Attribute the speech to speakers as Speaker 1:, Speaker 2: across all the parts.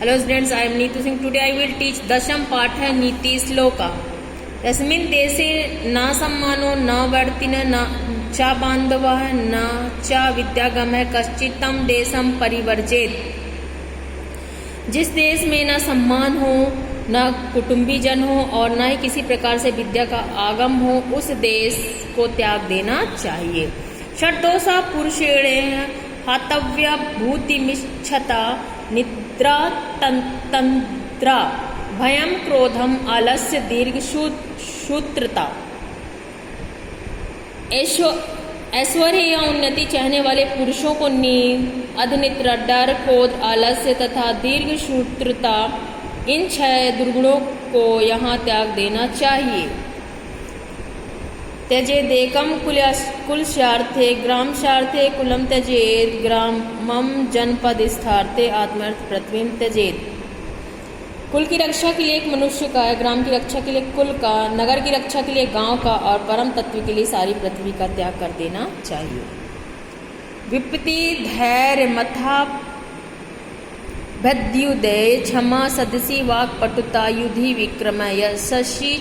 Speaker 1: Hello students, I am Neetu Singh. Today I will teach दशम पाठ है नीति श्लोका. यस्मिन् देशे न सम्मानो न वर्तिन न च बान्धवः न च विद्यागमः कश्चित् तं देशं परिवर्जेत. जिस देश में न सम्मान हो, न कुटुंबी जन हो और न ही किसी प्रकार से विद्या का आगम हो, उस देश को त्याग देना चाहिए. षड्दोषा पुरुषेण हतव्या भूतिमिच्छता निद्रा तंत्रा भयम क्रोधम आलस्य दीर्घ शूत्रता. ऐश्वर्य या उन्नति चाहने वाले पुरुषों को नींद, अधनिद्रा, डर, क्रोध, आलस्य तथा दीर्घ शूत्रता, इन 6 दुर्गुणों को यहाँ त्याग देना चाहिए. त्यजेदेकं कुलस्यार्थे ग्रामस्यार्थे कुलं त्यजेत ग्रामम जनपदस्थार्थे आत्मर्थ पृथ्वीं त्यजेत. कुल की रक्षा के लिए एक मनुष्य का, ग्राम की रक्षा के लिए कुल का, नगर की रक्षा के लिए गांव का और परम तत्व के लिए सारी पृथ्वी का त्याग कर देना चाहिए. विपत्ति धैर्य मथा भद्युदय क्षमा सदसी वाक् पटुता युधि विक्रम यशस्वी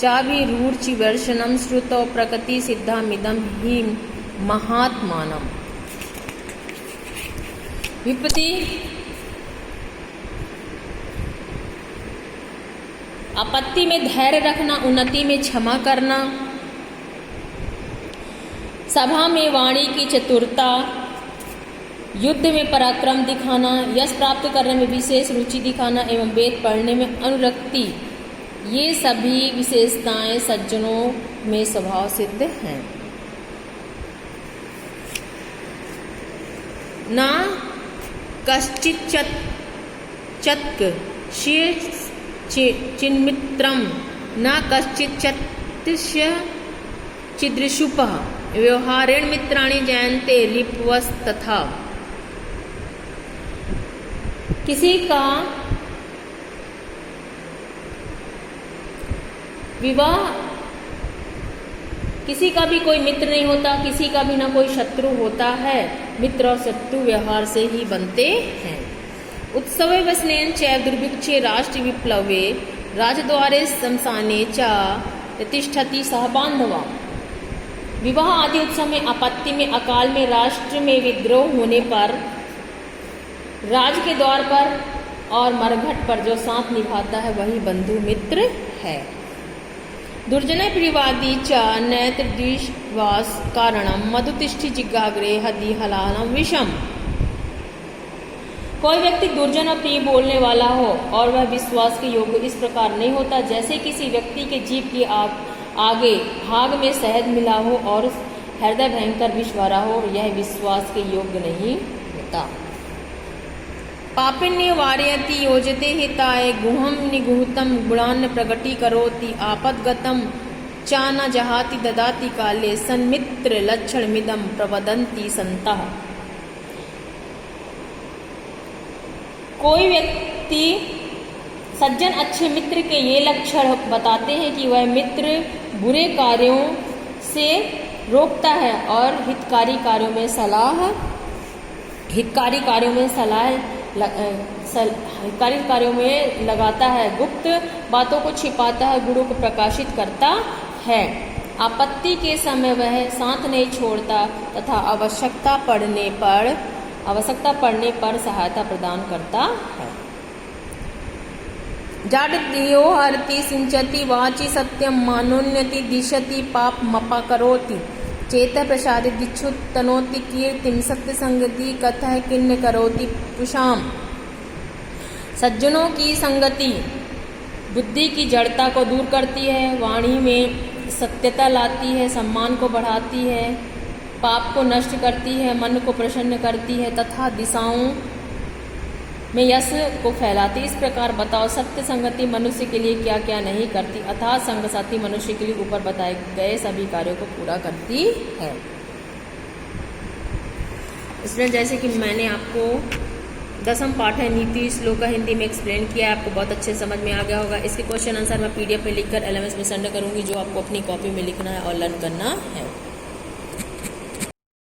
Speaker 1: चाभिरूढ़चि वर्षणम श्रुतौ प्रकृति सिद्धामिदं हि महात्मानम्. विपत्ति आपत्ति में धैर्य रखना, उन्नति में क्षमा करना, सभा में वाणी की चतुरता, युद्ध में पराक्रम दिखाना, यश प्राप्त करने में विशेष रुचि दिखाना एवं वेद पढ़ने में अनुरक्ति, ये सभी विशेषताएं सज्जनों में स्वभाव सिद्ध हैं. न कश्चित् चत्क चिन्मित्रम न कश्चित् चत्स्य चिद्रशुपः व्यवहारेण मित्राणि जयन्ते रिपवस्तथा. किसी का विवाह, किसी का भी कोई मित्र नहीं होता, किसी का भी ना कोई शत्रु होता है. मित्र और शत्रु व्यवहार से ही बनते हैं. उत्सवे वसनेन चैव दुर्भिक्षे राष्ट्र विप्लवे राजद्वारे शमशाने च प्रतिष्ठति सह बांधवा. विवाह आदि उत्सव में, आपत्ति में, अकाल में, राष्ट्र में विद्रोह होने पर, राज के द्वार पर और मरघट पर जो साथ निभाता है वही बंधु मित्र है. दुर्जन प्रियवादी च नैतृदिवास कारणम मधुतिष्ठि जिज्ञाग्रे हदि हलालम विषम. कोई व्यक्ति दुर्जन और प्रिय बोलने वाला हो और वह विश्वास के योग्य इस प्रकार नहीं होता जैसे किसी व्यक्ति के जीभ की आगे भाग में शहद मिला हो और हृदय भयंकर विष भरा हो, यह विश्वास के योग्य नहीं होता. पापिन्य वारयति योजते हिताय गुहम निगुहतम गुणान् प्रकटीकरोति आपद्गतम च न जहाति ददाति काले सन्मित्र लक्षणमिदं प्रवदन्ति संतः. कोई व्यक्ति, सज्जन अच्छे मित्र के ये लक्षण बताते हैं कि वह मित्र बुरे कार्यों से रोकता है और हितकारी कार्यों में सलाह लगाता है, गुप्त बातों को छिपाता है, गुणों को प्रकाशित करता है. आपत्ति के समय वह साथ नहीं छोड़ता तथा आवश्यकता पड़ने पर सहायता प्रदान करता है. जाड्यो हरति सिंचति वाचि सत्यम मानोन्नति दिशति पाप मपा करोति चेत प्रसादि दिक्षु तनोति कीर्तिम सत्य संगति कथः किन्न करोति पुषाम. सज्जनों की संगति बुद्धि की जड़ता को दूर करती है, वाणी में सत्यता लाती है, सम्मान को बढ़ाती है, पाप को नष्ट करती है, मन को प्रसन्न करती है तथा दिशाओं में यश को फैलाती. इस प्रकार बताओ सत्य संगति मनुष्य के लिए क्या क्या नहीं करती, अतः संग साथी मनुष्य के लिए ऊपर बताए गए सभी कार्यों को पूरा करती है. इसलिए जैसे कि मैंने आपको दसम पाठ है नीति श्लोका हिंदी में एक्सप्लेन किया, आपको बहुत अच्छे समझ में आ गया होगा. इसके क्वेश्चन आंसर मैं PDF में लिखकर LMS में सेंड करूंगी, जो आपको अपनी कॉपी में लिखना है और लर्न करना है.